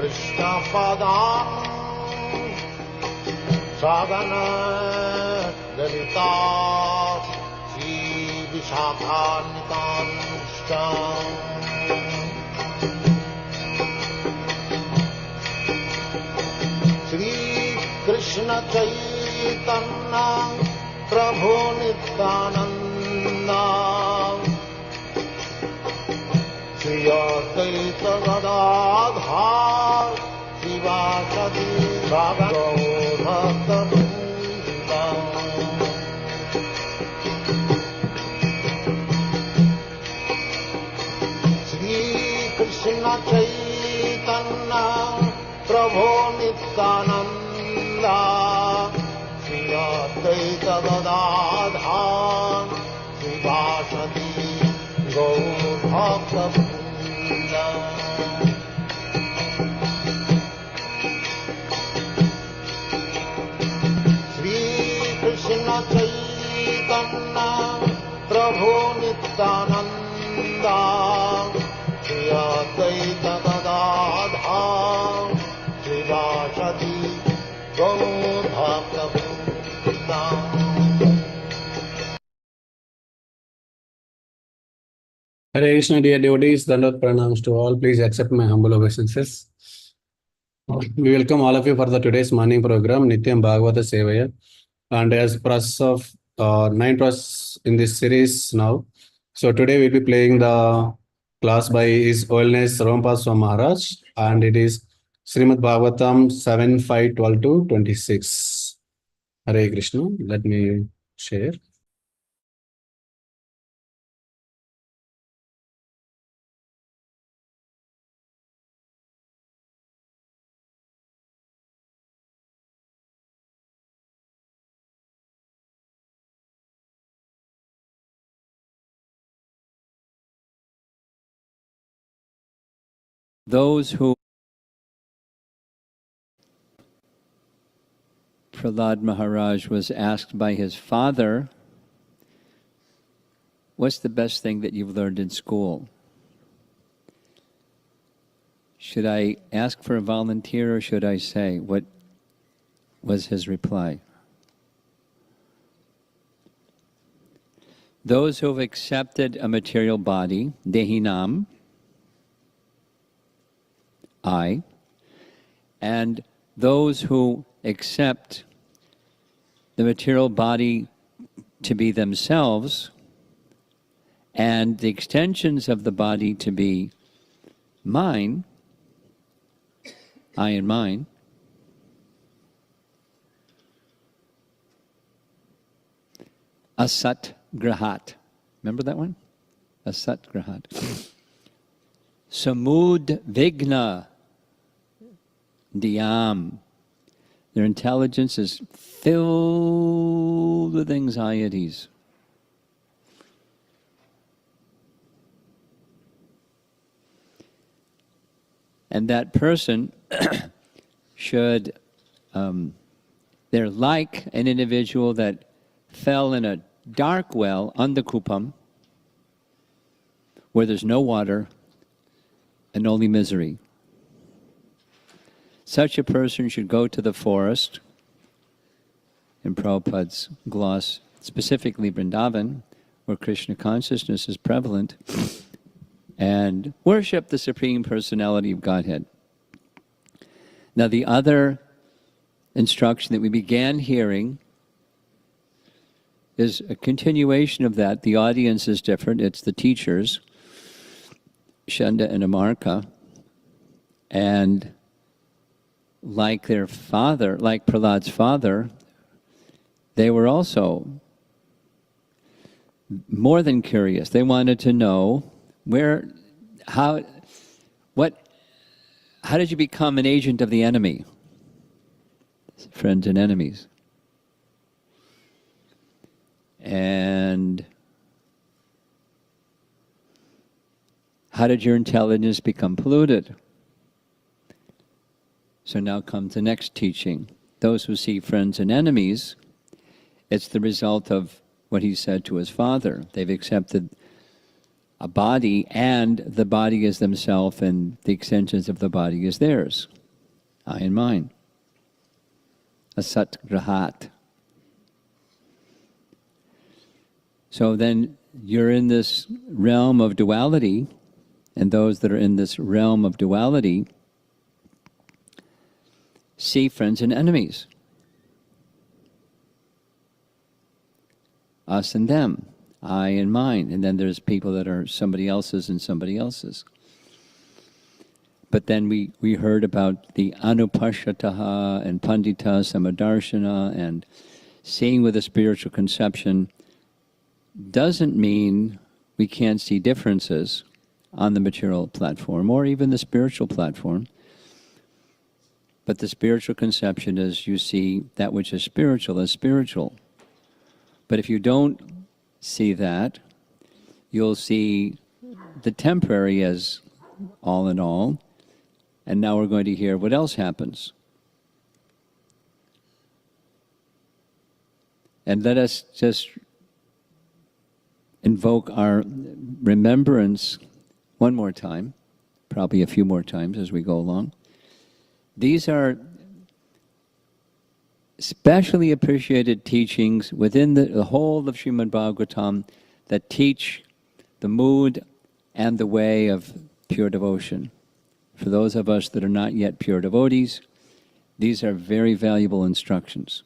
Krishna Padam Sagana Dalita Sri Vishakhanitanushtam Sri Krishna Chaitanya Prabhu Nityananda Sri Advaita Gadadhar Sivasadi Bhagavata Sri Krishna Chaitanya Prabhu Nityananda Sri Advaita Gadadhar Sivasadi Bhagavata Sri Krishna Chaitanya Prabhu Nityananda Sri Advaita Gadadhar Srivasadi Gaur-Bhakta Hare Krishna, dear devotees, Dandavat Pranams to all. Please accept my humble obeisances. We welcome all of you for the today's morning program, Nityam Bhagavata Sevaya. And as process of 9 process in this series now. So today we'll be playing the class by His Holiness Romapada Swami Maharaj, and it is Srimad Bhagavatam 7:5-12-26. Hare Krishna. Let me share. Those who Prahlad Maharaj was asked by his father, what's the best thing that you've learned in school? Should I ask for a volunteer or should I say? What was his reply? Those who have accepted a material body, dehinam, I, and those who accept the material body to be themselves and the extensions of the body to be mine, I and mine, asat grahat. Remember that one? Asat grahat. Samud vigna diyam. Their intelligence is filled with anxieties. And that person should, they're like an individual that fell in a dark well, andakupam, where there's no water and only misery. Such a person should go to the forest, in Prabhupada's gloss, specifically Vrindavan, where Krishna consciousness is prevalent, and worship the Supreme Personality of Godhead. Now, the other instruction that we began hearing is a continuation of that. The audience is different. It's the teachers, Shanda and Amarka, and like their father, like Prahlad's father, they were also more than curious. They wanted to know how did you become an agent of the enemy? Friends and enemies. And how did your intelligence become polluted? So now comes the next teaching. Those who see friends and enemies, it's the result of what he said to his father. They've accepted a body, and the body is themselves, and the extensions of the body is theirs, I and mine. Asat grahat. So then you're in this realm of duality, and those that are in this realm of duality see friends and enemies. Us and them, I and mine. And then there's people that are somebody else's and somebody else's. But then we heard about the anupashataha and pandita samadarshana, and seeing with a spiritual conception doesn't mean we can't see differences on the material platform or even the spiritual platform. But the spiritual conception is you see that which is spiritual as spiritual. But if you don't see that, you'll see the temporary as all in all. And now we're going to hear what else happens. And let us just invoke our remembrance one more time, probably a few more times as we go along. These are specially appreciated teachings within the whole of Srimad Bhagavatam that teach the mood and the way of pure devotion. For those of us that are not yet pure devotees, these are very valuable instructions.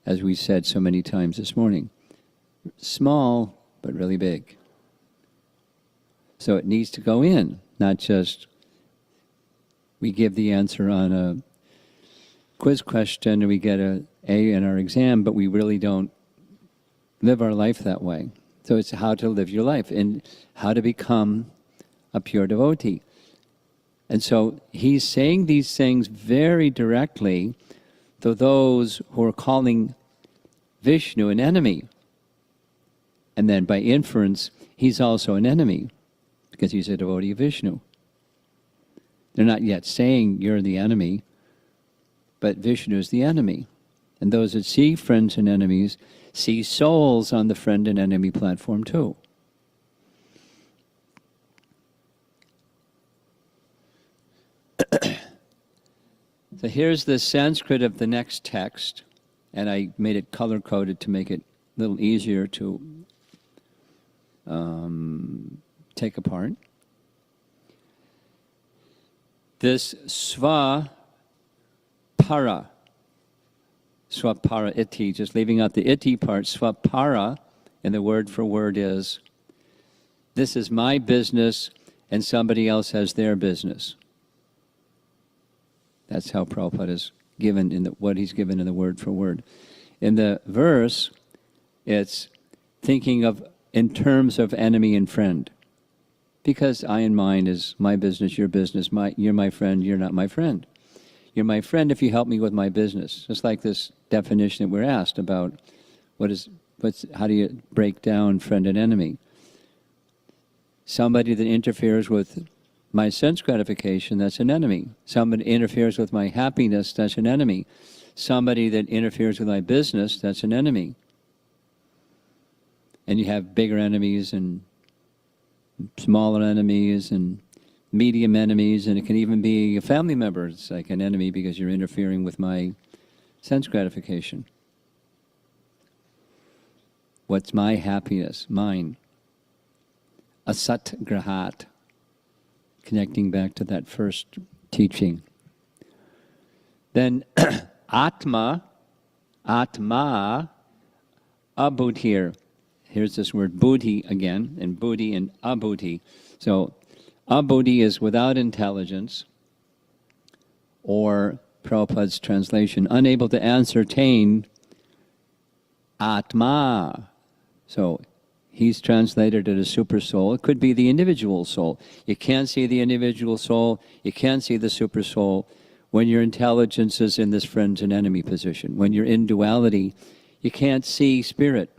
As we said so many times this morning, small but really big. So it needs to go in, not just we give the answer on a quiz question and we get an A in our exam, but we really don't live our life that way. So it's how to live your life and how to become a pure devotee. And so he's saying these things very directly to those who are calling Vishnu an enemy. And then by inference, he's also an enemy because he's a devotee of Vishnu. They're not yet saying you're the enemy, but Vishnu is the enemy. And those that see friends and enemies see souls on the friend and enemy platform too. So here's the Sanskrit of the next text, and I made it color-coded to make it a little easier to take apart. This swapara iti, just leaving out the iti part, swapara, and the word for word is, this is my business and somebody else has their business. That's how Prabhupada is given in what he's given in the word for word. In the verse, it's thinking of in terms of enemy and friend. Because I and mine is my business, your business, you're my friend, you're not my friend. You're my friend if you help me with my business. Just like this definition that we're asked about how do you break down friend and enemy? Somebody that interferes with my sense gratification, that's an enemy. Somebody interferes with my happiness, that's an enemy. Somebody that interferes with my business, that's an enemy. And you have bigger enemies and smaller enemies and medium enemies, and it can even be a family member. It's like an enemy because you're interfering with my sense gratification. What's my happiness? Mine. Asat grahat. Connecting back to that first teaching. Then Atma, abudhir. Here's this word buddhi again, and buddhi and abudhi. So abudhi is without intelligence, or Prabhupada's translation, unable to ascertain Atma. So he's translated it as super soul. It could be the individual soul. You can't see the individual soul. You can't see the super soul when your intelligence is in this friends and enemy position. When you're in duality, you can't see spirit.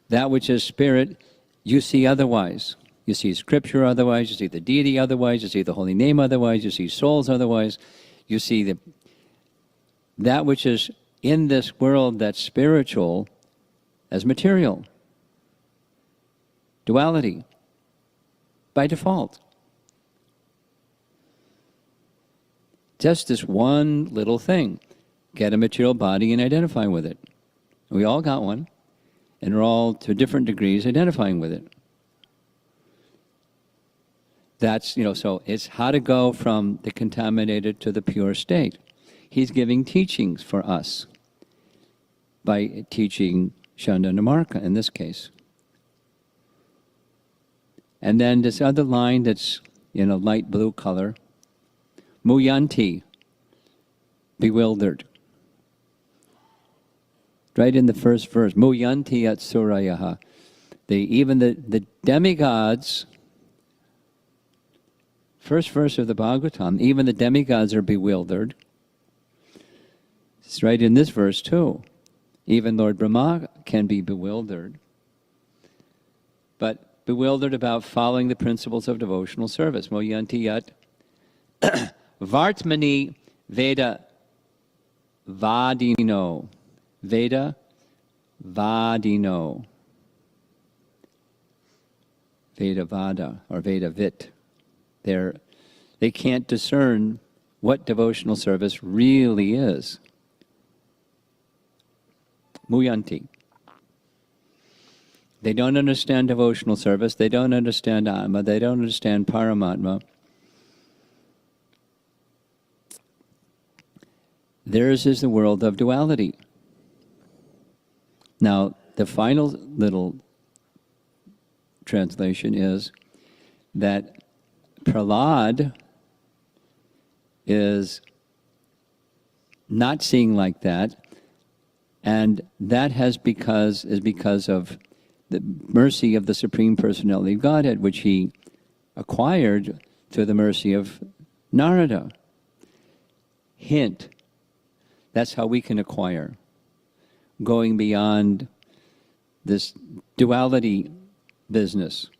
That which is spirit, you see otherwise. You see scripture otherwise. You see the deity otherwise. You see the holy name otherwise. You see souls otherwise. You see that which is in this world that's spiritual as material. duality by default. Just this one little thing. Get a material body and identify with it. We all got one, and we're all, to different degrees, identifying with it. That's, so it's how to go from the contaminated to the pure state. He's giving teachings for us by teaching Shandanamarka in this case. And then this other line that's in a light blue color, Muyanti, bewildered. Right in the first verse, Muyanti at Surayaha. Even the demigods, first verse of the Bhagavatam, even the demigods are bewildered. It's right in this verse too. Even Lord Brahma can be bewildered, but bewildered about following the principles of devotional service. Moyanti yat Vartmani Veda Vadino. Veda Vadino. Veda Vada or Veda Vit. They can't discern what devotional service really is. Muyanti. They don't understand devotional service. They don't understand Atma. They don't understand Paramatma. Theirs is the world of duality. Now, the final little translation is that Prahlad is not seeing like that, and that is because of the mercy of the Supreme Personality of Godhead, which he acquired through the mercy of Narada. Hint, that's how we can acquire, going beyond this duality business,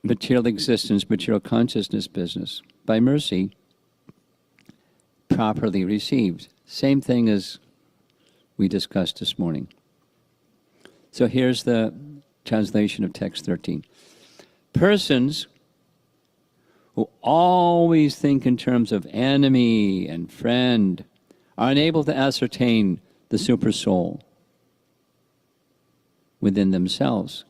material existence, material consciousness business, by mercy, properly received. Same thing as we discussed this morning. So here's the translation of text 13. Persons who always think in terms of enemy and friend are unable to ascertain the super soul within themselves.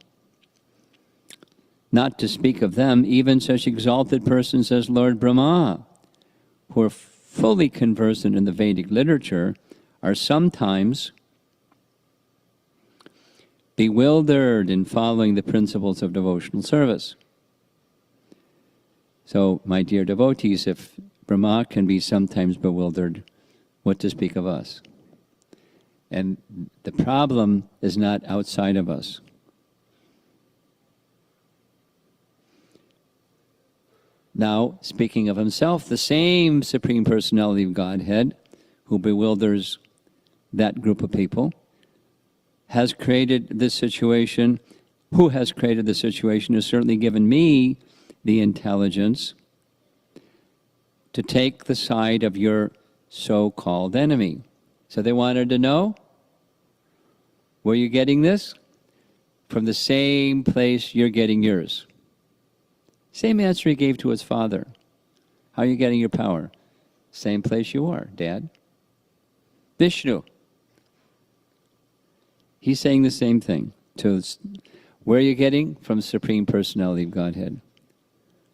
Not to speak of them, even such exalted persons as Lord Brahma, who are fully conversant in the Vedic literature, are sometimes bewildered in following the principles of devotional service. So, my dear devotees, if Brahma can be sometimes bewildered, what to speak of us? And the problem is not outside of us. Now, speaking of himself, the same Supreme Personality of Godhead, who bewilders that group of people, has created this situation. Who has created the situation has certainly given me the intelligence to take the side of your so-called enemy. So they wanted to know, where are you getting this? From the same place you're getting yours. Same answer he gave to his father. How are you getting your power? Same place you are, Dad. Vishnu. He's saying the same thing. Where are you getting? From the Supreme Personality of Godhead.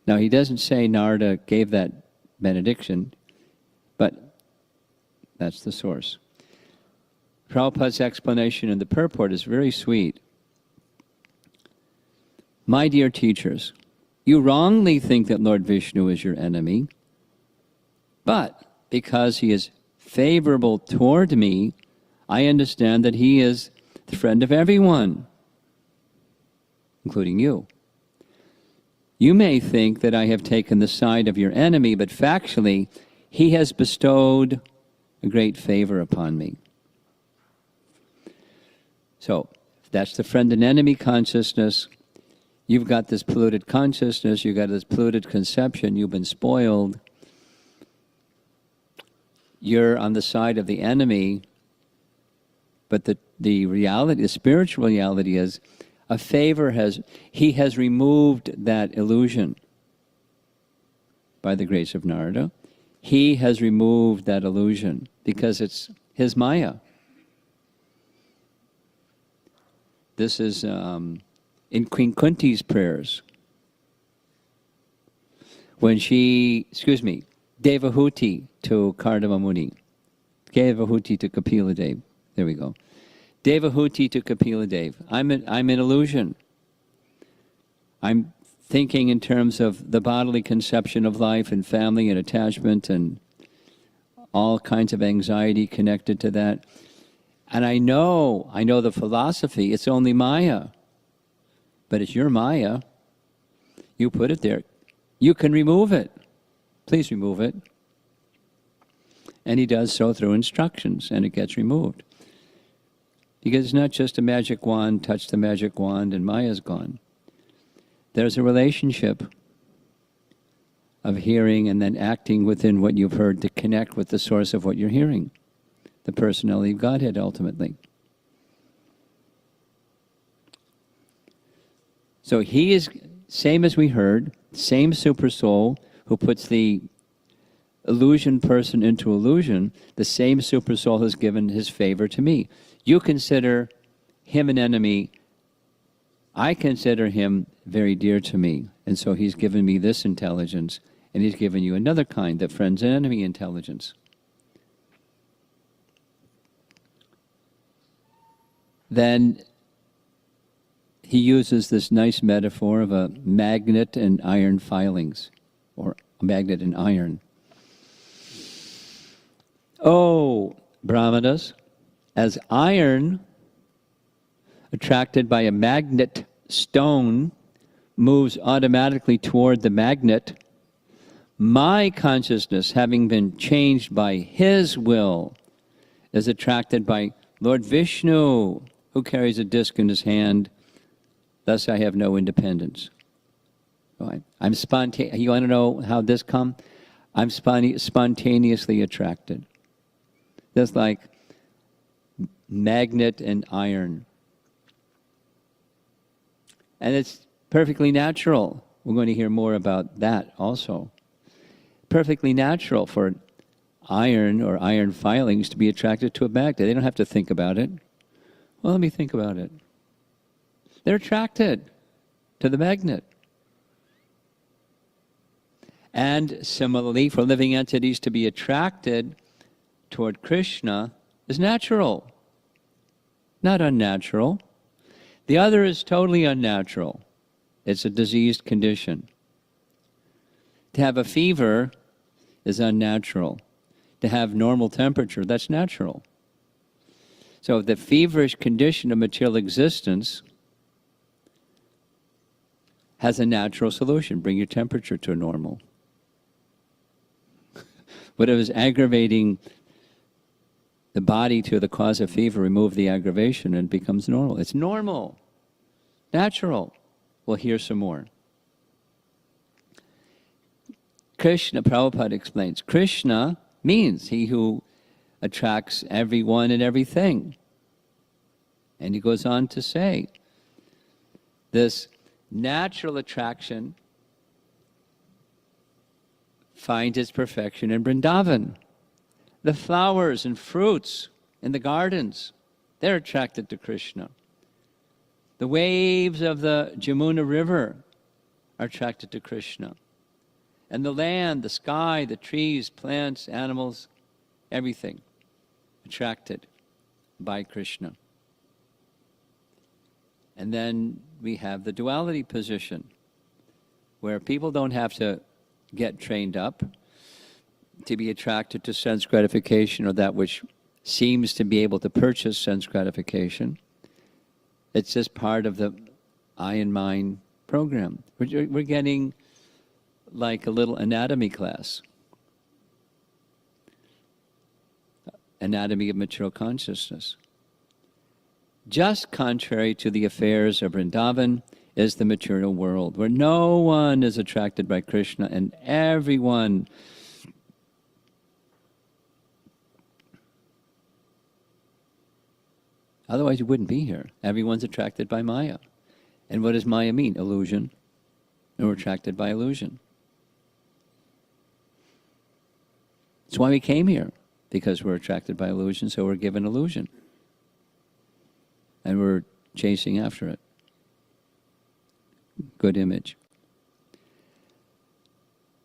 Now, he doesn't say Narada gave that benediction, but that's the source. Prabhupada's explanation in the purport is very sweet. My dear teachers, you wrongly think that Lord Vishnu is your enemy, but because he is favorable toward me, I understand that he is the friend of everyone, including you. You may think that I have taken the side of your enemy, but factually, he has bestowed a great favor upon me. So, if that's the friend and enemy consciousness, you've got this polluted consciousness, you've got this polluted conception, you've been spoiled. You're on the side of the enemy, but the reality, the spiritual reality is, A favor he has removed that illusion by the grace of Narada. He has removed that illusion because it's his Maya. This is in Queen Kunti's prayers. When Devahuti to Kardama Muni, Devahuti to Kapila Dev. There we go. Devahuti to Kapila Dev. I'm in illusion. I'm thinking in terms of the bodily conception of life and family and attachment and all kinds of anxiety connected to that. And I know the philosophy, it's only Maya. But it's your Maya. You put it there. You can remove it. Please remove it. And he does so through instructions, and it gets removed. Because it's not just a magic wand, touch the magic wand, and Maya's gone. There's a relationship of hearing and then acting within what you've heard to connect with the source of what you're hearing, the personality of Godhead ultimately. So he is, same as we heard, same super soul who puts the illusion person into illusion, the same super soul has given his favor to me. You consider him an enemy. I consider him very dear to me. And so he's given me this intelligence, and he's given you another kind, the friends and enemy intelligence. Then he uses this nice metaphor of a magnet and iron filings, or a magnet and iron. Oh, Brahmanas, as iron attracted by a magnet stone moves automatically toward the magnet, my consciousness, having been changed by his will, is attracted by Lord Vishnu, who carries a disc in his hand. Thus I have no independence. I'm spontaneous. You want to know how this comes? I'm spontaneously attracted. That's like magnet and iron. And it's perfectly natural. We're going to hear more about that also. Perfectly natural for iron or iron filings to be attracted to a magnet. They don't have to think about it. Well, let me think about it. They're attracted to the magnet. And similarly, for living entities to be attracted toward Krishna is natural, not unnatural. The other is totally unnatural. It's a diseased condition. To have a fever is unnatural. To have normal temperature, that's natural. So the feverish condition of material existence has a natural solution. Bring your temperature to normal. Whatever is aggravating the body to the cause of fever, remove the aggravation and it becomes normal. It's normal, natural. We'll hear some more. Krishna, Prabhupada explains, Krishna means he who attracts everyone and everything. And he goes on to say, this natural attraction finds its perfection in Vrindavan. The flowers and fruits in the gardens, they're attracted to Krishna. The waves of the Jamuna River are attracted to Krishna. And the land, the sky, the trees, plants, animals, everything attracted by Krishna. And then we have the duality position, where people don't have to get trained up to be attracted to sense gratification or that which seems to be able to purchase sense gratification. It's just part of the eye and mind program. We're getting like a little anatomy class. Anatomy of material consciousness. Just contrary to the affairs of Vrindavan is the material world, where no one is attracted by Krishna and everyone otherwise you wouldn't be here. Everyone's attracted by Maya. And what does Maya mean? Illusion. And we're attracted by illusion. That's why we came here, because we're attracted by illusion, so we're given illusion. And we're chasing after it. Good image.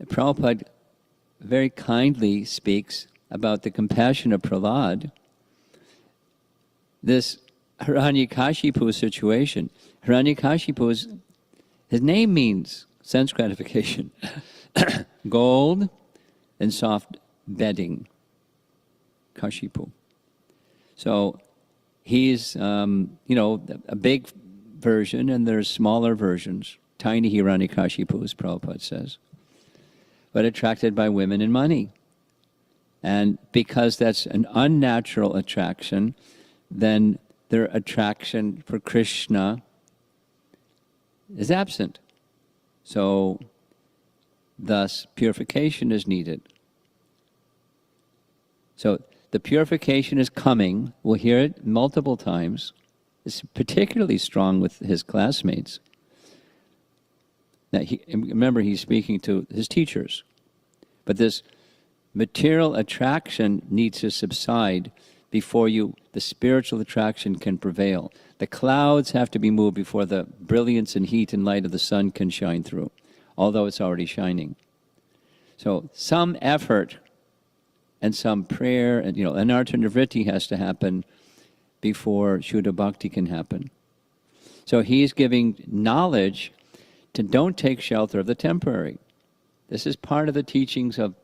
Prabhupada very kindly speaks about the compassion of Prahlad. This Hiranyakashipu situation. Hiranyakashipu, his name means sense gratification. Gold and soft bedding. Kashipu. So he's, a big version, and there's smaller versions. Tiny Hiranyakashipu, as Prabhupada says. But attracted by women and money. And because that's an unnatural attraction, then their attraction for Krishna is absent. So, thus, purification is needed. So, the purification is coming. We'll hear it multiple times. It's particularly strong with his classmates. Now, remember, he's speaking to his teachers. But this material attraction needs to subside before the spiritual attraction can prevail. The clouds have to be moved before the brilliance and heat and light of the sun can shine through, although it's already shining. So some effort and some prayer, and anartha nivritti has to happen before Shuddha Bhakti can happen. So he's giving knowledge to don't take shelter of the temporary. This is part of the teachings of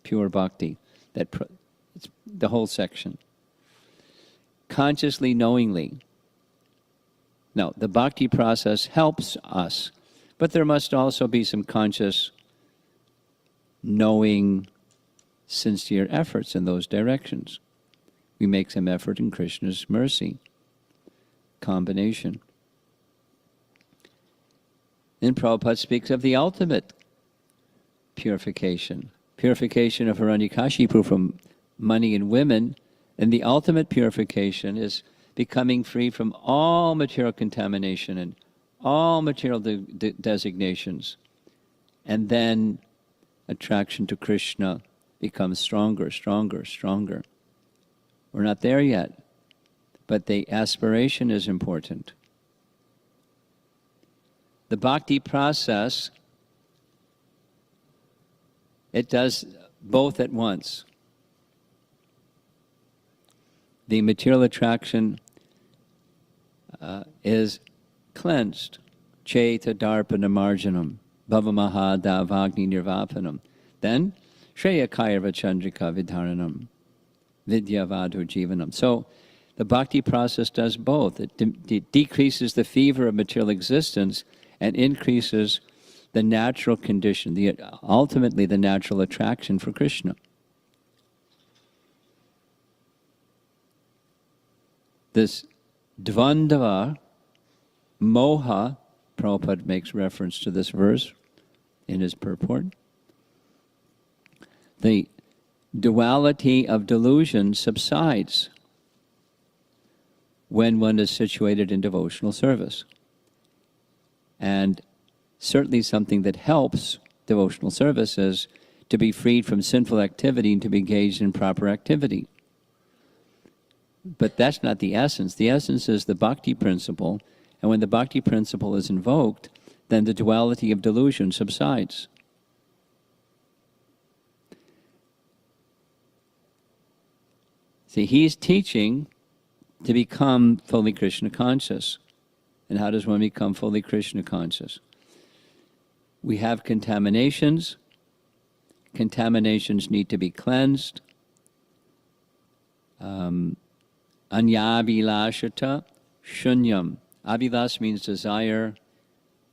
pure bhakti, it's the whole section. Consciously, knowingly. Now, the bhakti process helps us, but there must also be some conscious, knowing, sincere efforts in those directions. We make some effort in Krishna's mercy. Combination. Then Prabhupada speaks of the ultimate purification. Purification of Hiranyakashipu from money and women, and the ultimate purification is becoming free from all material contamination and all material designations. And then attraction to Krishna becomes stronger, stronger, stronger. We're not there yet, but the aspiration is important. The bhakti process, it does both at once. The material attraction is cleansed. Cheta darpana marjanam, bhavamaha davagni nirvapanam. Then, shreya kairva chandrika vidharanam, vidya vadhu jivanam. So, the bhakti process does both. It decreases the fever of material existence and increases the natural condition, ultimately the natural attraction for Krishna. This dvandava, moha, Prabhupada makes reference to this verse in his purport. The duality of delusion subsides when one is situated in devotional service. And certainly something that helps devotional service is to be freed from sinful activity and to be engaged in proper activity. But that's not the essence. The essence is the bhakti principle, and when the bhakti principle is invoked, then the duality of delusion subsides. See, he's teaching to become fully Krishna conscious. And how does one become fully Krishna conscious? We have contaminations. Contaminations need to be cleansed. Anya-abhilashata shunyam. Abhilas means desire.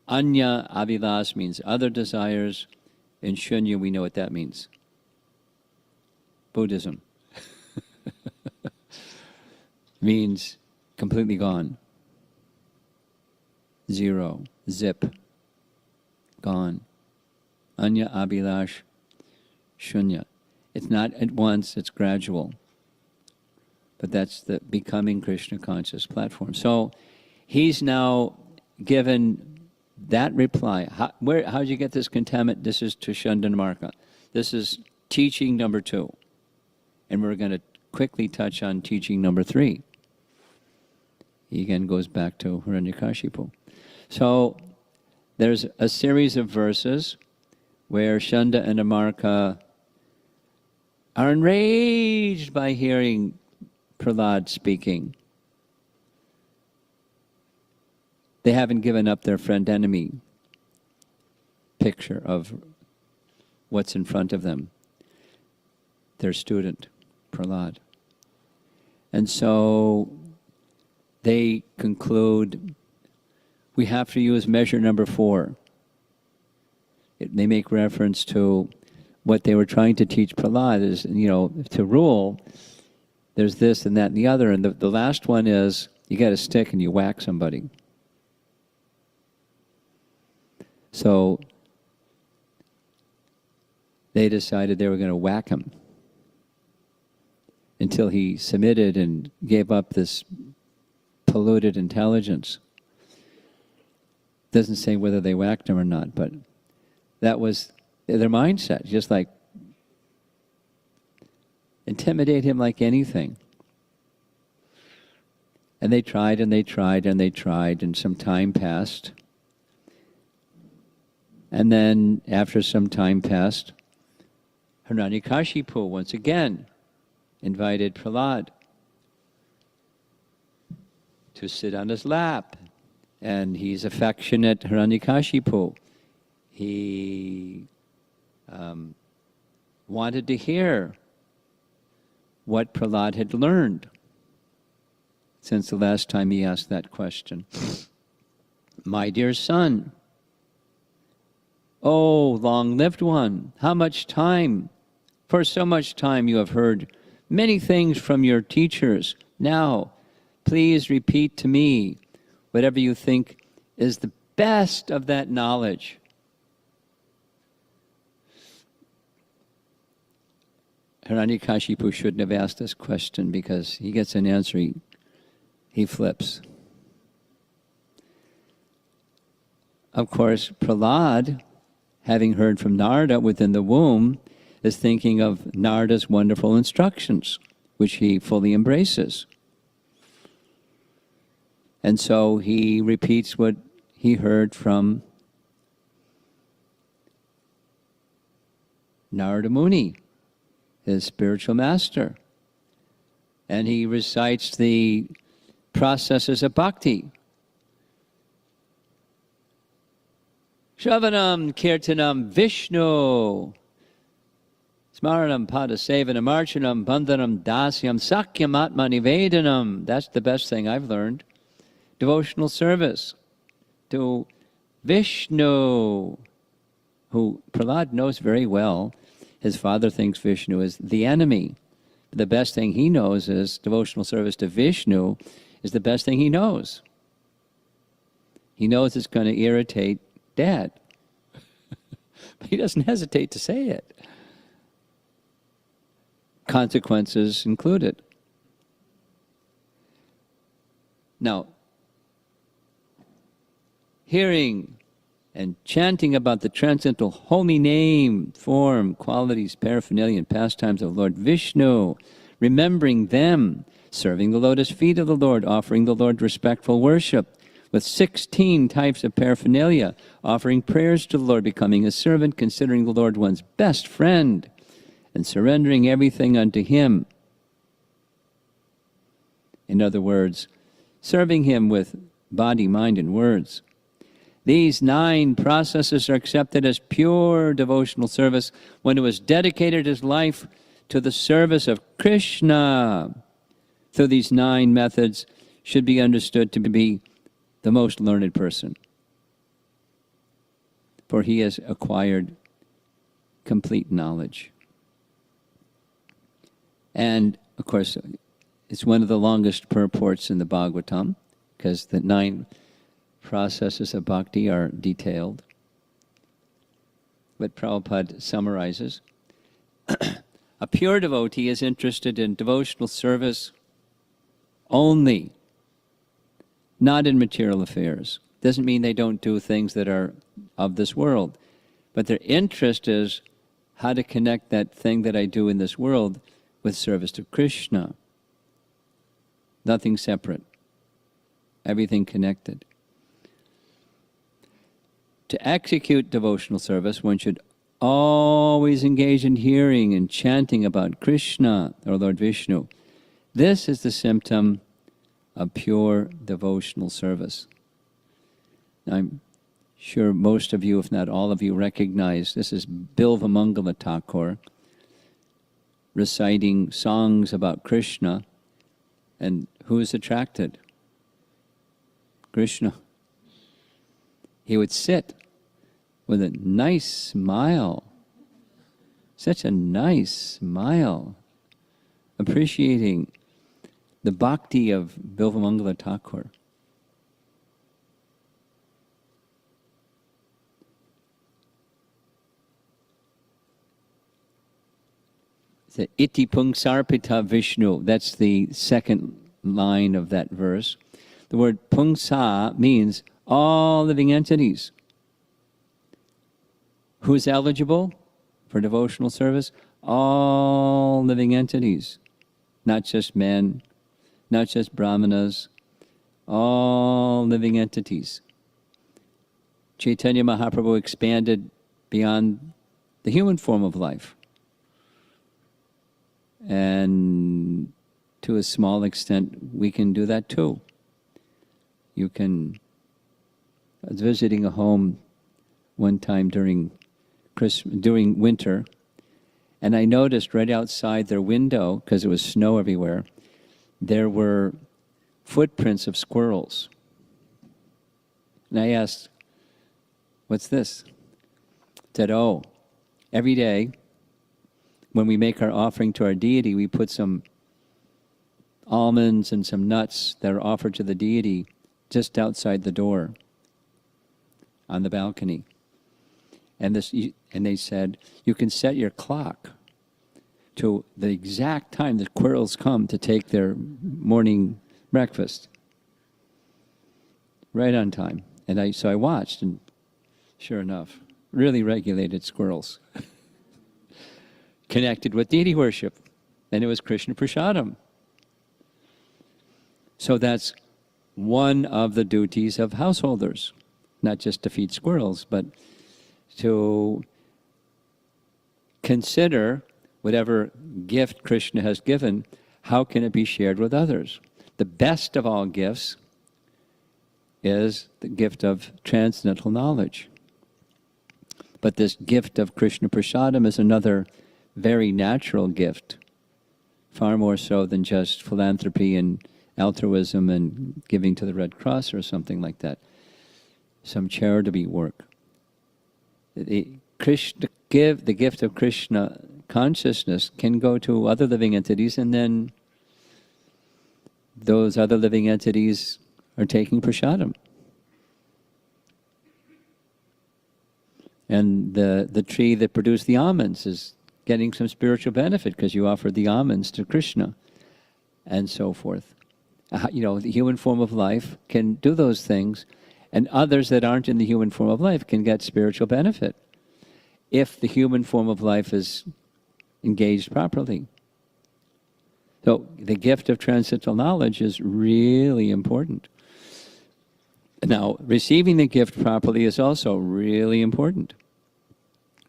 Anya abhilas means other desires. In shunya, we know what that means. Buddhism. Means completely gone. Zero. Zip. Gone. Anya abhilash shunya. It's not at once, it's gradual. But that's the becoming Krishna conscious platform. So he's now given that reply, how did you get this contentment? This is to Shandanmarka. This is teaching number 2. And we're going to quickly touch on teaching number 3. He again goes back to Hiranyakashipu. So there's a series of verses where Shanda and Amarka are enraged by hearing Prahlad speaking. They haven't given up their friend-enemy picture of what's in front of them, their student, Prahlad. And so they conclude, we have to use measure number 4. They make reference to what they were trying to teach Prahlad is, to rule, there's this and that and the other. And the last one is, you get a stick and you whack somebody. So they decided they were going to whack him until he submitted and gave up this polluted intelligence. Doesn't say whether they whacked him or not, but that was their mindset, just like intimidate him like anything. And they tried and they tried and they tried, and some time passed. And then after some time passed, Hiranyakashipu once again invited Prahlad to sit on his lap. And he's affectionate, Hiranyakashipu. He wanted to hear what Prahlad had learned since the last time he asked that question. My dear son, oh, long-lived one, how much time, for so much time you have heard many things from your teachers. Now, please repeat to me whatever you think is the best of that knowledge. Hiranyakashipu shouldn't have asked this question, because he gets an answer, he flips. Of course, Prahlad, having heard from Narada within the womb, is thinking of Narada's wonderful instructions, which he fully embraces. And so he repeats what he heard from Narada Muni, his spiritual master. And he recites the processes of bhakti. Shravanam Kirtanam Vishnu Smaranam Padasevanam Archanam Bandhanam Dasyam Sakyam Atma Nivedanam. That's the best thing I've learned. Devotional service to Vishnu, who Prahlad knows very well. His father thinks Vishnu is the enemy. The best thing he knows is devotional service to Vishnu is the best thing he knows. He knows it's going to irritate Dad. But he doesn't hesitate to say it. Consequences included. Now, hearing and chanting about the transcendental holy name, form, qualities, paraphernalia, and pastimes of Lord Vishnu, remembering them, serving the lotus feet of the Lord, offering the Lord respectful worship, with 16 types of paraphernalia, offering prayers to the Lord, becoming a servant, considering the Lord one's best friend, and surrendering everything unto Him. In other words, serving Him with body, mind, and words. These 9 processes are accepted as pure devotional service when it was dedicated his life to the service of Krishna. So these 9 methods should be understood to be the most learned person, for he has acquired complete knowledge. And, of course, it's one of the longest purports in the Bhagavatam, because the 9 processes of bhakti are detailed. But Prabhupada summarizes, a pure devotee is interested in devotional service only, not in material affairs. Doesn't mean they don't do things that are of this world. But their interest is how to connect that thing that I do in this world with service to Krishna. Nothing separate. Everything connected. To execute devotional service, one should always engage in hearing and chanting about Krishna or Lord Vishnu. This is the symptom of pure devotional service. I'm sure most of you, if not all of you, recognize this is Bilvamangala Thakur reciting songs about Krishna. And who is attracted? Krishna. He would sit with a nice smile, such a nice smile, appreciating the bhakti of Bilvamangala Thakur. The iti pungsarpita Vishnu, that's the second line of that verse. The word pungsa means all living entities. Who's eligible for devotional service? All living entities. Not just men, not just brahmanas, all living entities. Chaitanya Mahaprabhu expanded beyond the human form of life. And to a small extent, we can do that too. I was visiting a home one time during winter, and I noticed right outside their window, because it was snow everywhere, there were footprints of squirrels. And I asked, "What's this?" Said, "Oh, every day when we make our offering to our deity, we put some almonds and some nuts that are offered to the deity just outside the door on the balcony." And they said, you can set your clock to the exact time the squirrels come to take their morning breakfast. Right on time. And so I watched, and sure enough, really regulated squirrels. Connected with deity worship. And it was Krishna Prasadam. So that's one of the duties of householders. Not just to feed squirrels, but to consider whatever gift Krishna has given, how can it be shared with others? The best of all gifts is the gift of transcendental knowledge. But this gift of Krishna Prasadam is another very natural gift, far more so than just philanthropy and altruism and giving to the Red Cross or something like that. Some charity work. The gift of Krishna consciousness can go to other living entities, and then those other living entities are taking prasadam. And the tree that produced the almonds is getting some spiritual benefit because you offered the almonds to Krishna, and so forth. The human form of life can do those things, and others that aren't in the human form of life can get spiritual benefit if the human form of life is engaged properly. So the gift of transcendental knowledge is really important. Now, receiving the gift properly is also really important.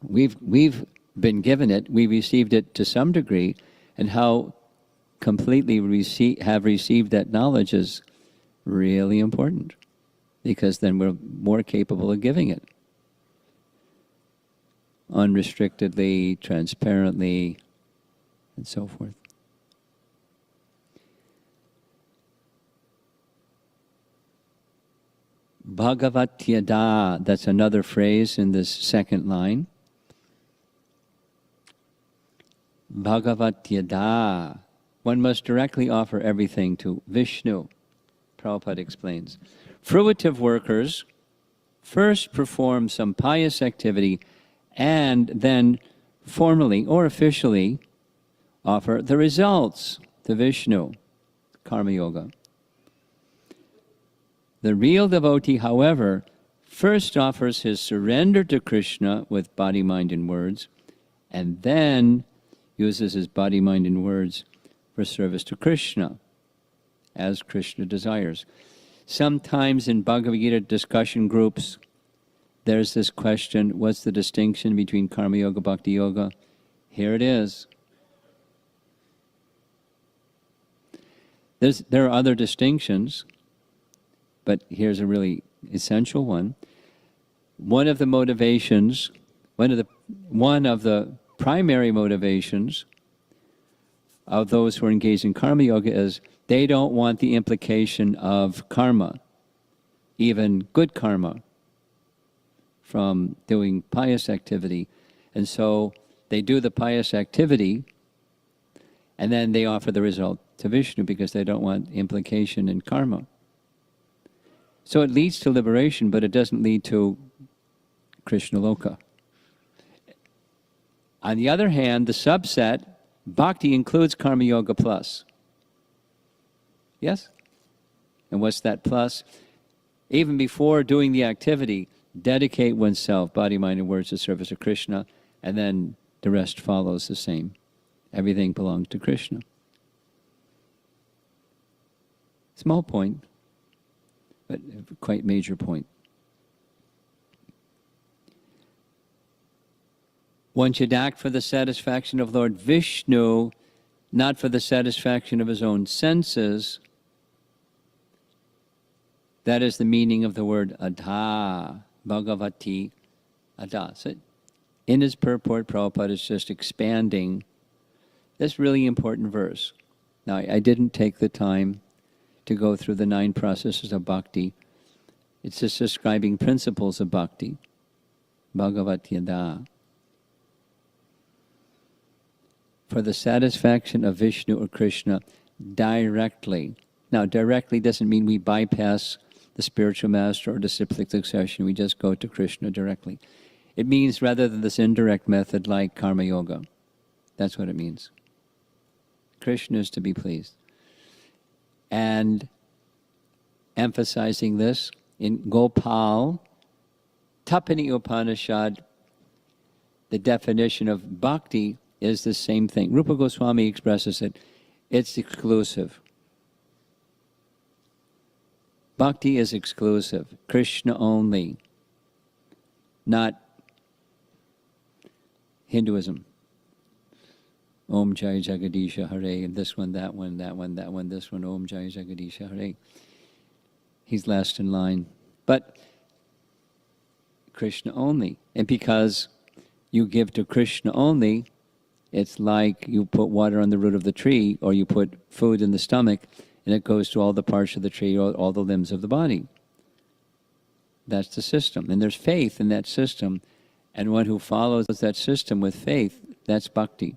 We've been given it, we received it to some degree, and how completely have received that knowledge is really important, because then we're more capable of giving it unrestrictedly, transparently, and so forth. Bhagavatyada, that's another phrase in this second line. Bhagavatyada, one must directly offer everything to Vishnu, Prabhupada explains. Fruitive workers first perform some pious activity and then formally or officially offer the results to Vishnu, Karma Yoga. The real devotee, however, first offers his surrender to Krishna with body, mind, and words, and then uses his body, mind, and words for service to Krishna, as Krishna desires. Sometimes in Bhagavad Gita discussion groups, there's this question, what's the distinction between Karma Yoga, Bhakti Yoga? Here it is. There are other distinctions, but here's a really essential one. One of the motivations, one of the primary motivations of those who are engaged in Karma Yoga is they don't want the implication of karma, even good karma, from doing pious activity. And so they do the pious activity, and then they offer the result to Vishnu because they don't want implication in karma. So it leads to liberation, but it doesn't lead to Krishna Loka. On the other hand, the subset, Bhakti, includes Karma Yoga plus. Yes? And what's that plus? Even before doing the activity, dedicate oneself, body, mind, and words, to service of Krishna, and then the rest follows the same. Everything belongs to Krishna. Small point, but quite major point. One should act for the satisfaction of Lord Vishnu, not for the satisfaction of his own senses. That is the meaning of the word adha, Bhagavati, adha. So in his purport, Prabhupada is just expanding this really important verse. Now, I didn't take the time to go through the 9 processes of bhakti. It's just describing principles of bhakti, Bhagavati adha. For the satisfaction of Vishnu or Krishna directly. Now, directly doesn't mean we bypass the spiritual master or disciplic succession. We just go to Krishna directly. It means rather than this indirect method like Karma Yoga. That's what it means. Krishna is to be pleased. And emphasizing this, in Gopal, Tapani Upanishad, the definition of bhakti is the same thing. Rupa Goswami expresses it. It's exclusive. Bhakti is exclusive. Krishna only. Not Hinduism. Om Jai Jagadisha Hare, and this one, that one, that one, that one, this one, Om Jai Jagadisha Hare. He's last in line. But Krishna only. And because you give to Krishna only, it's like you put water on the root of the tree, or you put food in the stomach, and it goes to all the parts of the tree, or all the limbs of the body. That's the system. And there's faith in that system. And one who follows that system with faith, that's bhakti.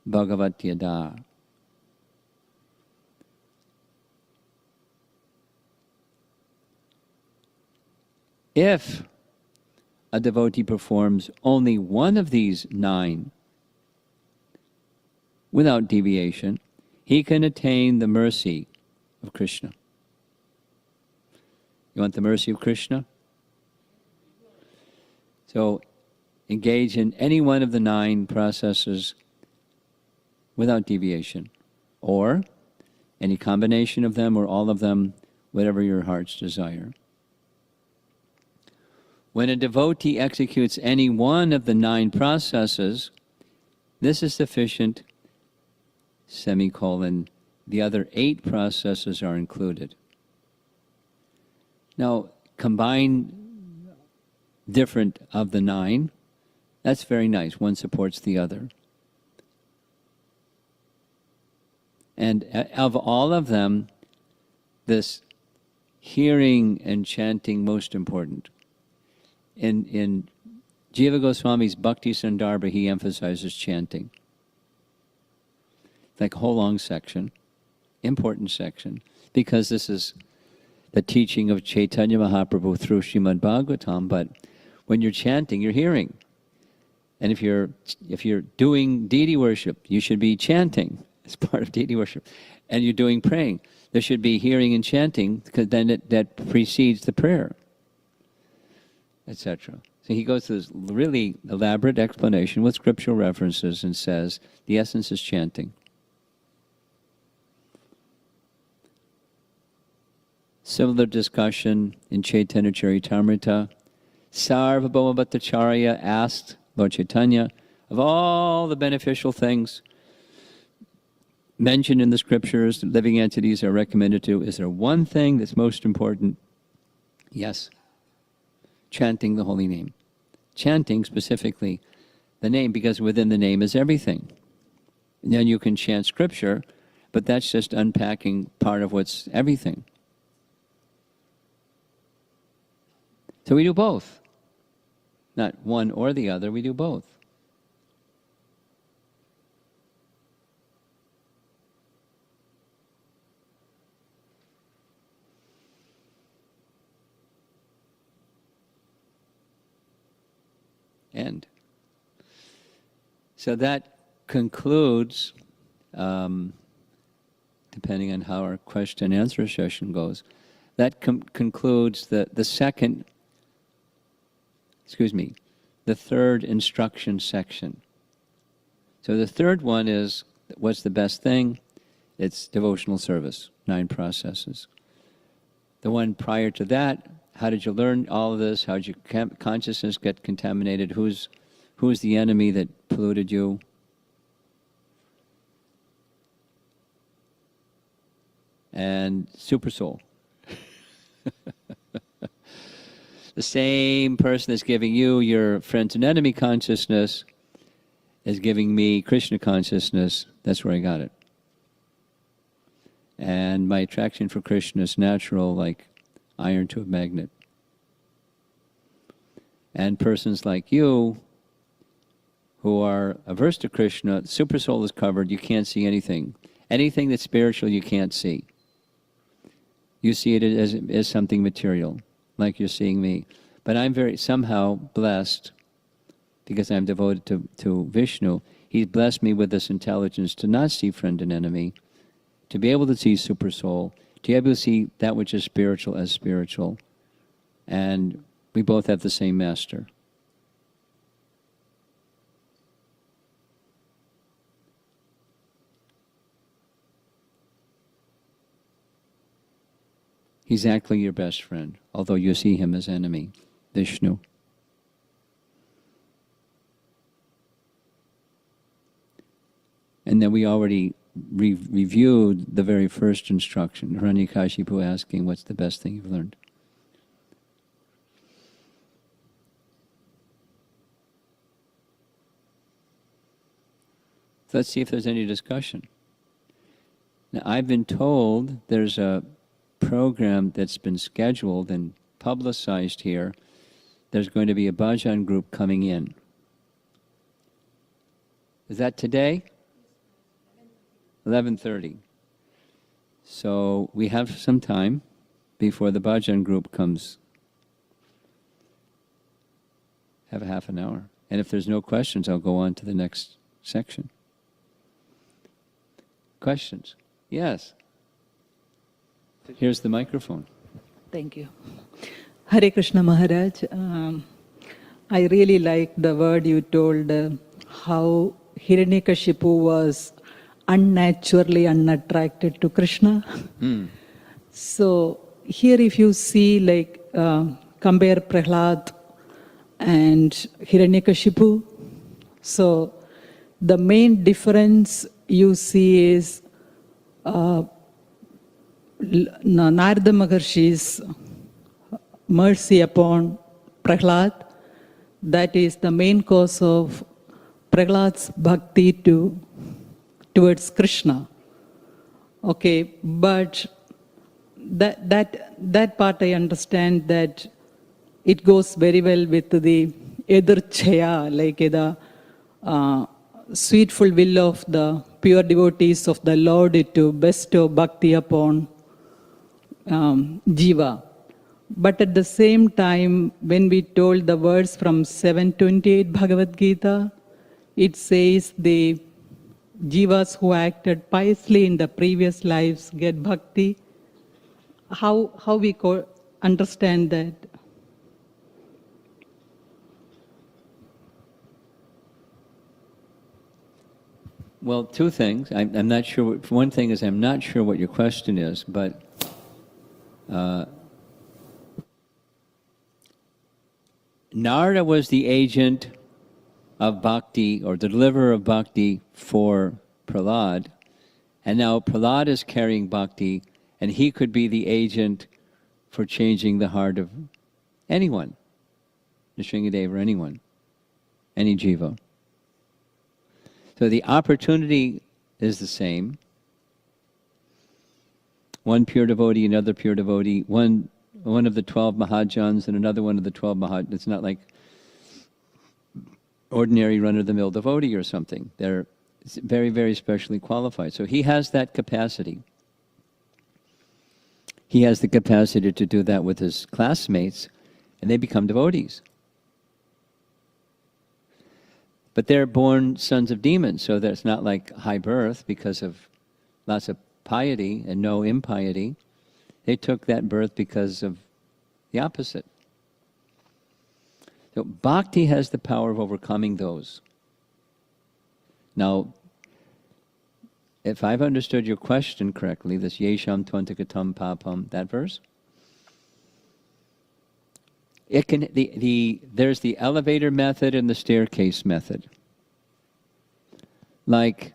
Bhagavati adha. If a devotee performs only one of these 9 without deviation, he can attain the mercy of Krishna. You want the mercy of Krishna? So engage in any one of the 9 processes without deviation, or any combination of them, or all of them, whatever your heart's desire. When a devotee executes any one of the 9 processes, this is sufficient, semicolon, the other 8 processes are included. Now, combine different of the 9, that's very nice. One supports the other. And of all of them, this hearing and chanting most important. In Jiva Goswami's Bhakti Sandarbha, he emphasizes chanting. Like a whole long section, important section, because this is the teaching of Chaitanya Mahaprabhu through Srimad Bhagavatam, but when you're chanting, you're hearing. And if you're doing deity worship, you should be chanting as part of deity worship. And you're doing praying. There should be hearing and chanting, because then that precedes the prayer, etc. So he goes through this really elaborate explanation with scriptural references and says the essence is chanting. Similar discussion in Chaitanya Charitamrita. Sarvabhauma Bhattacharya asked Lord Chaitanya, of all the beneficial things mentioned in the scriptures that living entities are recommended to, is there one thing that's most important? Yes. Chanting the holy name. Chanting specifically the name, because within the name is everything. And then you can chant scripture, but that's just unpacking part of what's everything. So we do both. Not one or the other, we do both. End. So that concludes, depending on how our question and answer session goes, that concludes the third instruction section. So the third one is, what's the best thing? It's devotional service, 9 processes. The one prior to that, how did you learn all of this? How did your consciousness get contaminated? Who's the enemy that polluted you? And super soul. The same person that's giving you your friends and enemy consciousness is giving me Krishna consciousness. That's where I got it. And my attraction for Krishna is natural, like iron to a magnet. And persons like you, who are averse to Krishna, super soul is covered, you can't see anything. Anything that's spiritual, you can't see. You see it as something material, like you're seeing me. But I'm very somehow blessed, because I'm devoted to Vishnu. He's blessed me with this intelligence to not see friend and enemy, to be able to see super soul, to be able to see that which is spiritual as spiritual. And we both have the same master. He's actually your best friend, although you see him as enemy, Vishnu. And then we already reviewed the very first instruction, Hiranyakashipu asking, what's the best thing you've learned? So let's see if there's any discussion. Now, I've been told there's a program that's been scheduled and publicized here. There's going to be a bhajan group coming in. Is that today? 11:30. So we have some time before the bhajan group comes. Have a half an hour. And if there's no questions, I'll go on to the next section. Questions? Yes. Here's the microphone. Thank you. Hare Krishna Maharaj. I really like the word you told, how Hiranyakashipu was unnaturally unattracted to Krishna. So here if you see, like, compare Prahlad and Hiranyakashipu, so the main difference you see is Narada Maharshi's mercy upon Prahlad. That is the main cause of Prahlad's bhakti towards Krishna. Okay, but that part I understand that it goes very well with the Edarchaya, like the sweetful will of the pure devotees of the Lord to bestow bhakti upon Jiva. But at the same time, when we told the words from 728 Bhagavad Gita, it says the jivas who acted piously in the previous lives get bhakti? How we understand that? Well, two things. I'm not sure. One thing is I'm not sure what your question is, but Narada was the agent of bhakti or the deliverer of bhakti for Prahlad, and now Prahlad is carrying bhakti, and he could be the agent for changing the heart of anyone, Nrsingadeva or anyone, any jiva. So the opportunity is the same. One pure devotee, another pure devotee, one of the 12 Mahajans and another one of the 12 Mahajans. It's not like ordinary run-of-the-mill devotee or something. They're very, very specially qualified. So he has that capacity. He has the capacity to do that with his classmates, and they become devotees. But they're born sons of demons, so that's not like high birth because of lots of piety and no impiety. They took that birth because of the opposite. So bhakti has the power of overcoming those. Now, if I've understood your question correctly, this yesham twantakatam papam, that verse, it can there's the elevator method and the staircase method. Like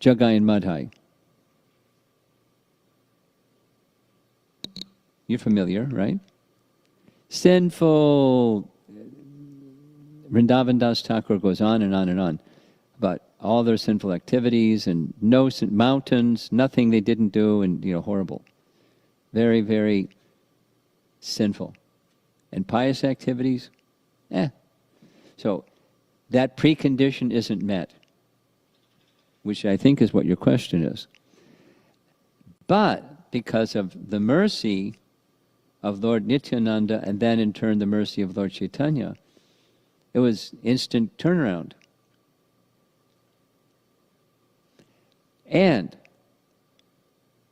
Jagai and Madhai. You're familiar, right? Sinful. Vrindavan Das Thakur goes on and on and on about all their sinful activities and no mountains, nothing they didn't do, and horrible. Very, very sinful. And pious activities, So that precondition isn't met, which I think is what your question is. But because of the mercy of Lord Nityananda and then in turn the mercy of Lord Chaitanya, it was instant turnaround. And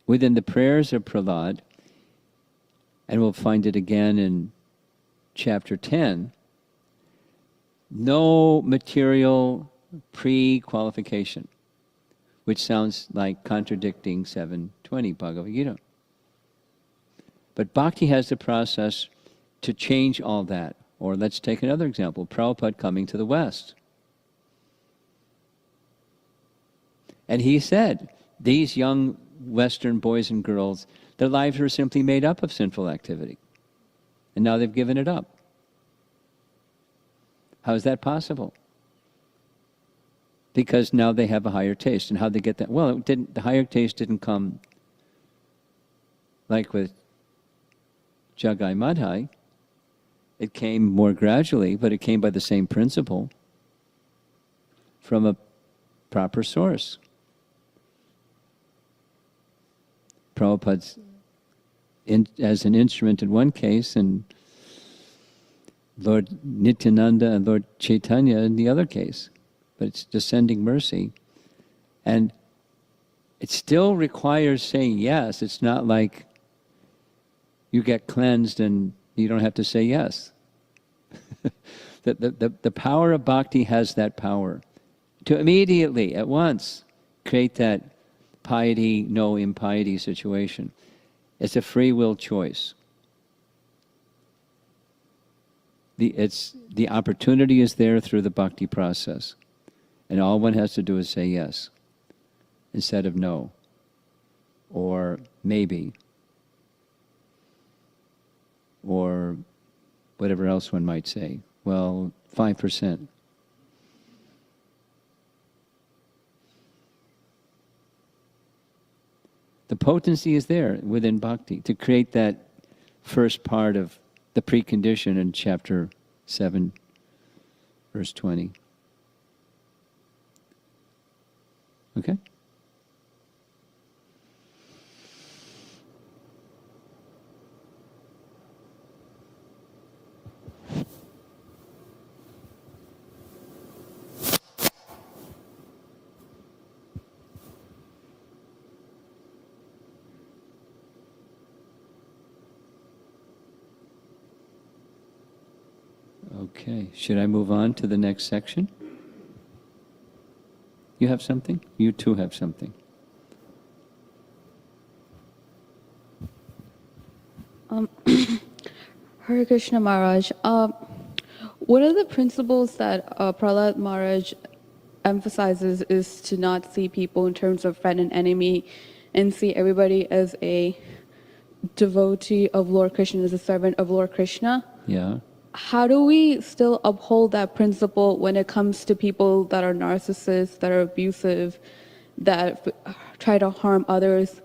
within the prayers of Prahlad, and we'll find it again in chapter 10, no material pre-qualification, which sounds like contradicting 720 Bhagavad Gita. But bhakti has the process to change all that. Or let's take another example, Prabhupada coming to the West. And he said, these young Western boys and girls, their lives were simply made up of sinful activity. And now they've given it up. How is that possible? Because now they have a higher taste. And how they get that? Well, the higher taste didn't come like with Jagai Madhai. It came more gradually, but it came by the same principle from a proper source. Prabhupada's as an instrument in one case, and Lord Nityananda and Lord Chaitanya in the other case. But it's descending mercy. And it still requires saying yes. It's not like you get cleansed and you don't have to say yes. The power of bhakti has that power to immediately, at once, create that piety, no impiety situation. It's a free will choice. The opportunity is there through the bhakti process. And all one has to do is say yes, instead of no, or maybe, or whatever else one might say. Well, 5%. The potency is there within bhakti to create that first part of the precondition in chapter 7, verse 20. Okay? Okay, should I move on to the next section? You have something? You too have something. Hare Krishna Maharaj. One of the principles that Prahlad Maharaj emphasizes is to not see people in terms of friend and enemy and see everybody as a devotee of Lord Krishna, as a servant of Lord Krishna. Yeah. How do we still uphold that principle when it comes to people that are narcissists, that are abusive, that try to harm others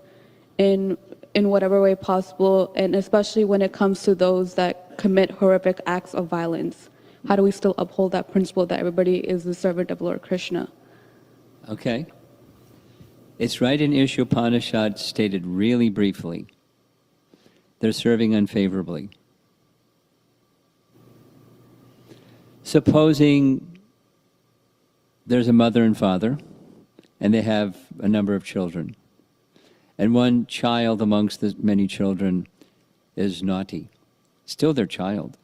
in whatever way possible, and especially when it comes to those that commit horrific acts of violence? How do we still uphold that principle that everybody is the servant of Lord Krishna? Okay. It's right in Ishopanishad stated really briefly. They're serving unfavorably. Supposing there's a mother and father, and they have a number of children, and one child amongst the many children is naughty. Still their child.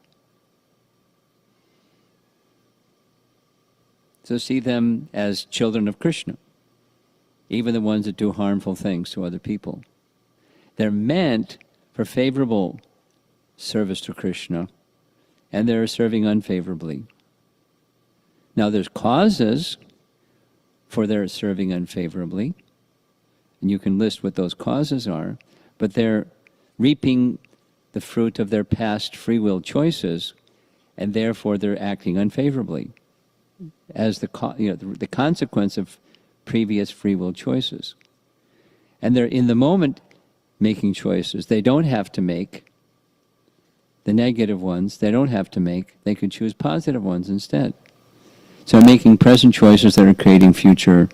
So see them as children of Krishna, even the ones that do harmful things to other people. They're meant for favorable service to Krishna, and they're serving unfavorably. Now there's causes for their serving unfavorably, and you can list what those causes are, but they're reaping the fruit of their past free will choices, and therefore they're acting unfavorably as the consequence of previous free will choices. And they're in the moment making choices they don't have to make. The negative ones they don't have to make. They can choose positive ones instead. So making present choices that are creating future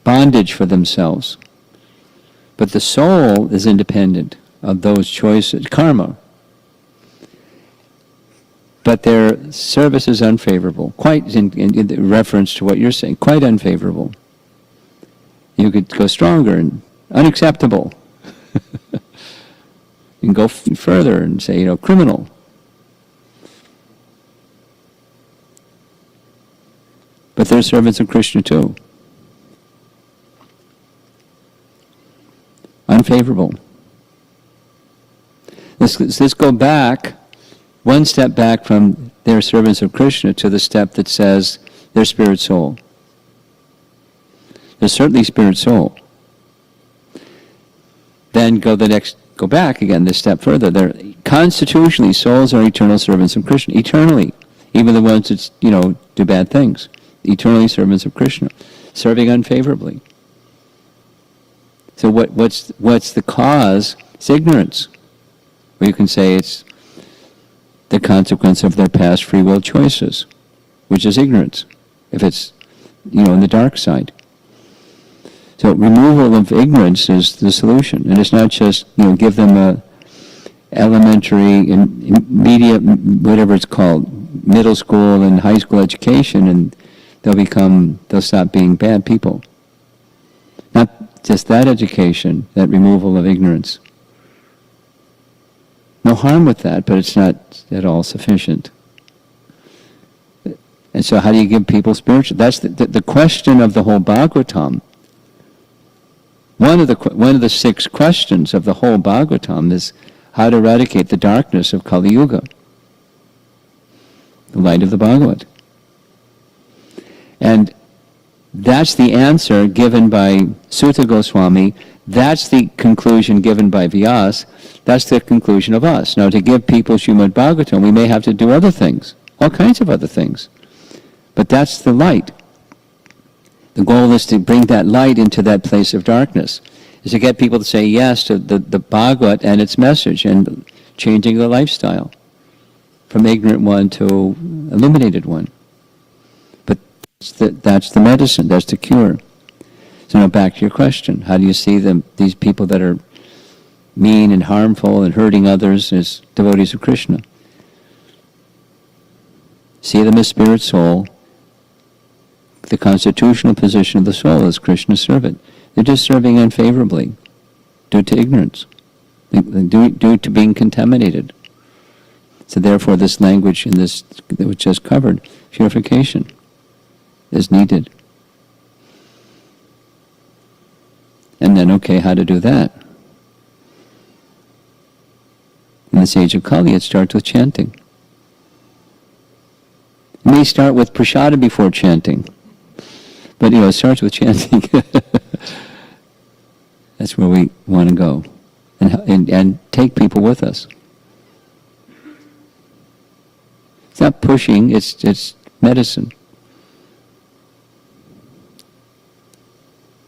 bondage for themselves. But the soul is independent of those choices, karma. But their service is unfavorable, quite in reference to what you're saying, quite unfavorable. You could go stronger and unacceptable. You can go further and say, criminal. But they're servants of Krishna too. Unfavorable. Let's go back, one step back from their servants of Krishna to the step that says they're spirit soul. They're certainly spirit soul. Then go back again this step further. They're constitutionally, souls are eternal servants of Krishna, eternally. Even the ones that, do bad things. Eternally servants of Krishna, serving unfavorably. So what's the cause? It's ignorance. Or you can say it's the consequence of their past free will choices, which is ignorance, if it's, in the dark side. So removal of ignorance is the solution. And it's not just, give them a elementary, intermediate, whatever it's called, middle school and high school education, and they'll stop being bad people. Not just that education, that removal of ignorance. No harm with that, but it's not at all sufficient. And so how do you give people spiritual? That's the question of the whole Bhagavatam. One of the 6 questions of the whole Bhagavatam is how to eradicate the darkness of Kali Yuga, the light of the Bhagavat. And that's the answer given by Sutta Goswami. That's the conclusion given by Vyas. That's the conclusion of us. Now, to give people Srimad Bhagavatam, we may have to do other things, all kinds of other things. But that's the light. The goal is to bring that light into that place of darkness, is to get people to say yes to the Bhagavat and its message, and changing the lifestyle from ignorant one to illuminated one. But that's the medicine, that's the cure. So now back to your question. How do you see these people that are mean and harmful and hurting others as devotees of Krishna? See them as spirit soul. The constitutional position of the soul is Krishna's servant. They're just serving unfavorably due to ignorance, due to being contaminated. So therefore this language in this that was just covered, purification, is needed. And then, okay, how to do that? In this age of Kali, it starts with chanting. It may start with prasada before chanting, but it starts with chanting. That's where we want to go, and take people with us. It's not pushing; it's medicine.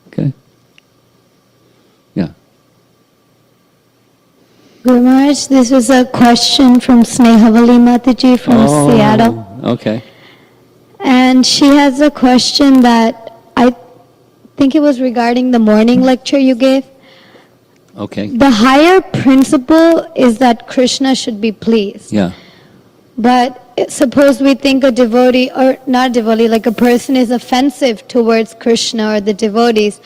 Okay. Yeah. Guru Maharaj, this was a question from Snehavali Mataji from Seattle. Okay. And she has a question that I think it was regarding the morning lecture you gave. Okay. The higher principle is that Krishna should be pleased. Yeah. But suppose we think a devotee, or not devotee, like a person is offensive towards Krishna or the devotees,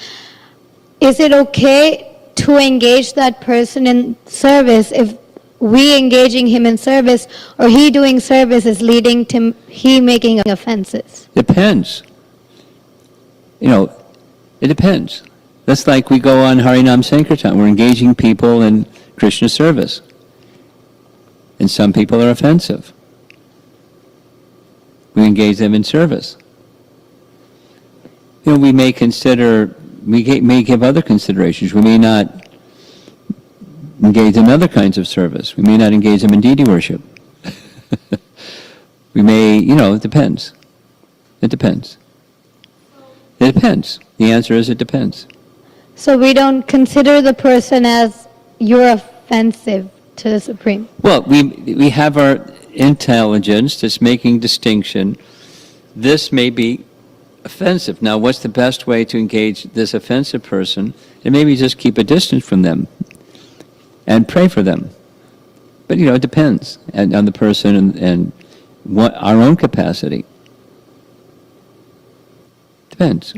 is it okay to engage that person in service if we engaging him in service or he doing service is leading to he making offenses? Depends. It depends. That's like we go on Harinam Sankirtan. We're engaging people in Krishna service. And some people are offensive. We engage them in service. We may consider, may give other considerations. We may not engage in other kinds of service. We may not engage them in deity worship. We may, it depends. It depends. It depends. The answer is it depends. So we don't consider the person as you're offensive to the Supreme. Well, we have our intelligence that's making distinction. This may be offensive. Now, what's the best way to engage this offensive person? And maybe just keep a distance from them and pray for them. But, it depends on the person and what our own capacity. Depends.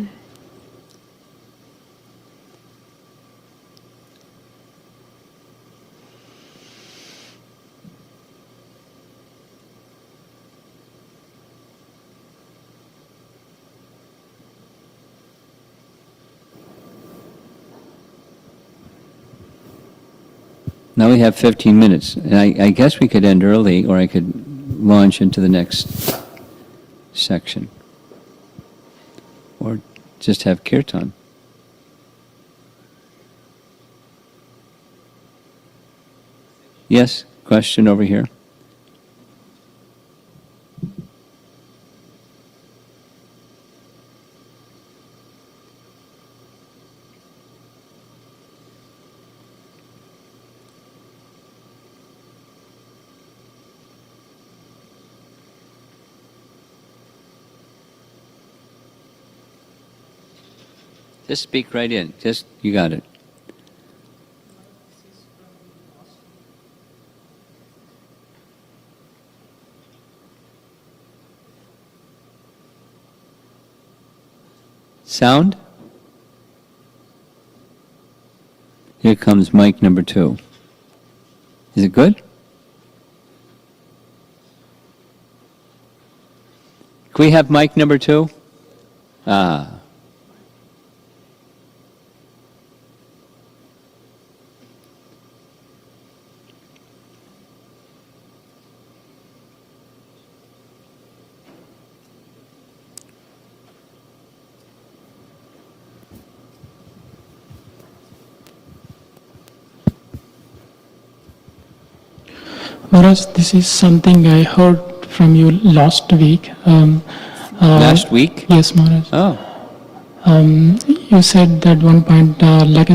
Now we have 15 minutes, and I guess we could end early, or I could launch into the next section. Or just have kirtan. Yes, question over here. Just speak right in. You got it. Sound? Here comes mic number 2. Is it good? Can we have mic number 2? Ah. Maharaj, this is something I heard from you last week. Last week? Yes, Maharaj. Oh. You said that one point,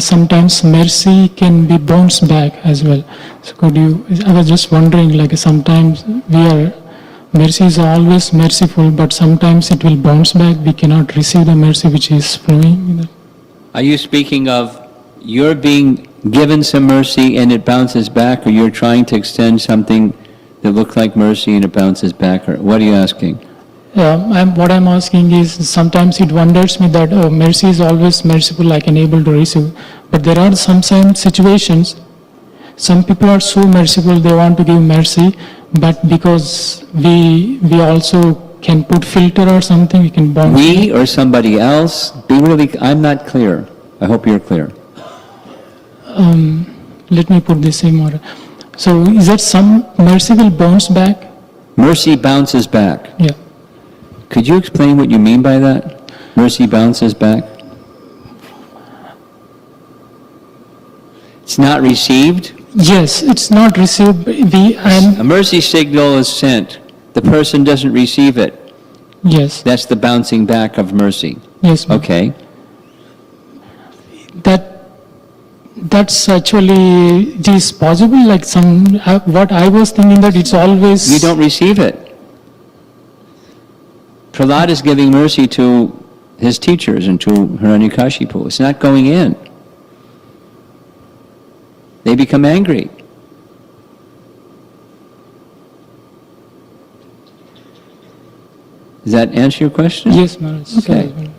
sometimes mercy can be bounced back as well. So I was just wondering, sometimes mercy is always merciful, but sometimes it will bounce back. We cannot receive the mercy which is flowing. Are you speaking of you're being given some mercy and it bounces back, or you're trying to extend something that looks like mercy and it bounces back, or what are you asking? What I'm asking is, sometimes it wonders me that mercy is always merciful, I can able to receive. But there are some situations, some people are so merciful, they want to give mercy, but because we also can put filter or something, we can bounce. We or somebody else? Be really, I'm not clear. I hope you're clear. Let me put this in more. So is that some mercy will bounce back? Mercy bounces back. Yeah. Could you explain what you mean by that? Mercy bounces back? It's not received? Yes, it's not received. A mercy signal is sent. The person doesn't receive it. Yes. That's the bouncing back of mercy. Yes. Okay. That's actually, it is possible, like what I was thinking that it's always. You don't receive it. Prahlad is giving mercy to his teachers and to Hiranyakashipu. It's not going in. They become angry. Does that answer your question? Yes, Maharaj. Okay.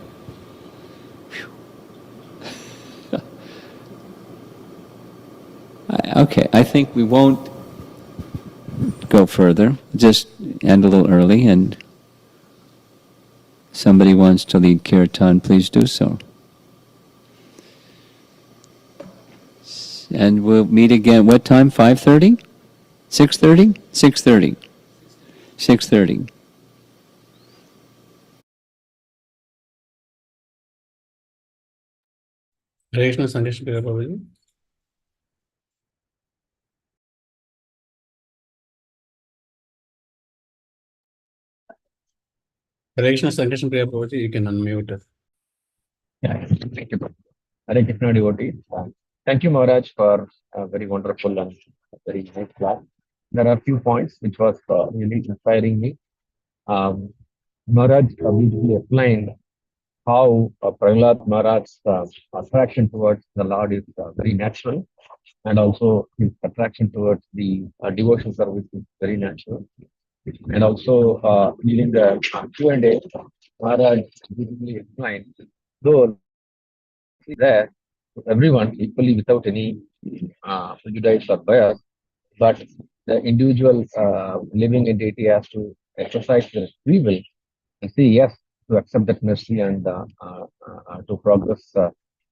Okay, I think we won't go further. Just end a little early, and somebody wants to lead kirtan, please do so. And we'll meet again, what time, 5:30? 6:30? 6:30. 6:30. Hare Krishna Sandesh Priya Prabhuji. Hare Krishna Sandesh Priya Prabhuji, you can unmute. Yeah, thank you. Hare Krishna devotee. Thank you, Maharaj, for a very wonderful and very nice class. There are a few points which was really inspiring me. Maharaj beautifully explained how Prahlad Maharaj's attraction towards the Lord is very natural, and also his attraction towards the devotion service is very natural. And also during the Q&A, Maharaj beautifully explained, though there to everyone equally without any prejudice or bias, but the individual living entity has to exercise their free will and say yes to accept that mercy and to progress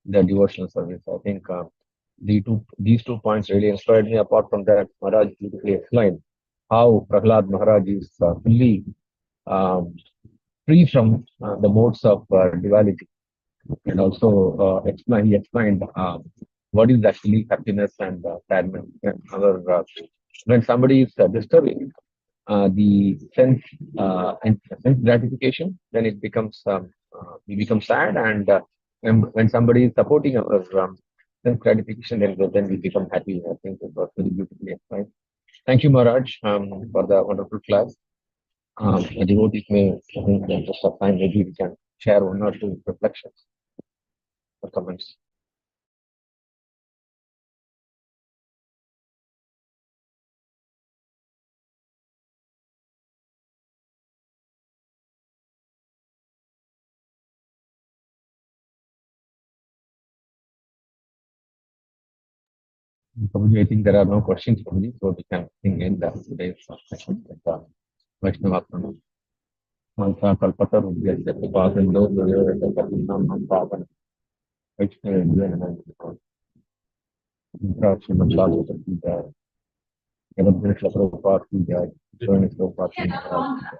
their devotional service. I think these 2 points really inspired me. Apart from that, Maharaj beautifully explained how Prahlad Maharaj is fully um, free from the modes of duality, and also he explained what is actually happiness and sadness. When somebody is disturbing the sense gratification, then it becomes we become sad, and when somebody is supporting our sense gratification, then we become happy. I think it was very beautifully explained. Thank you, Maharaj, for the wonderful class. The devotees may, I think, in the interest of time, maybe we can share one or two reflections or comments. Prabhuji, I think there are no questions for me, so we can end today's session with Vaishnava Pranam. Mantra Kalpata Rudhyasya Pipasando Duyaveta Kalinam Pavan Vaishnava Dhyana Mantra Srimad Bhagavata Ki Jai Jagat Prabhupada Ki Jai Join Prabhupada Ki Jai